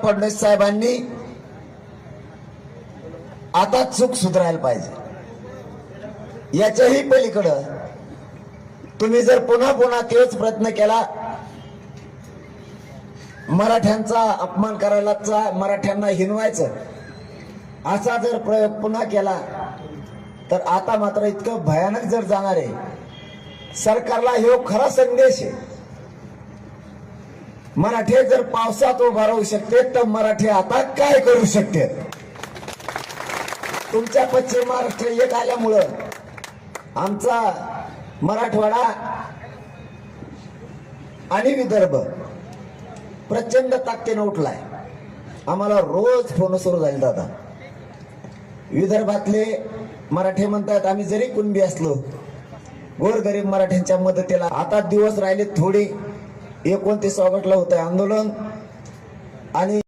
फडणवीस साहेबांनी आता चूक सुधारायला पाहिजे। याच्याही पलीकडं तुम्ही जर पुन्हा पुन्हा तेच प्रयत्न केला, मराठ्यांचा अपमान करायला, मराठ्यांना हिनवायचं असा जर प्रयोग पुन्हा केला तर आता मात्र इतकं भयानक जर जाणार आहे। सरकारला हे खरा संदेश आहे, मराठे जर पावसात उभा राहू शकते तर मराठे आता काय करू शकते। तुमच्या पश्चिम महाराष्ट्र एक आल्यामुळं आमचा मराठवाडा आणि विदर्भ प्रचंड ताकदीने उठलाय। आम्हाला रोज फोन सुरू झाले दादा, विदर्भातले मराठी म्हणतात आम्ही जरी कुणबी असलो गोरगरीब मराठ्यांच्या मदतीला। आता दिवस राहिले थोडे, 29 ऑगस्टला होतं आंदोलन आणि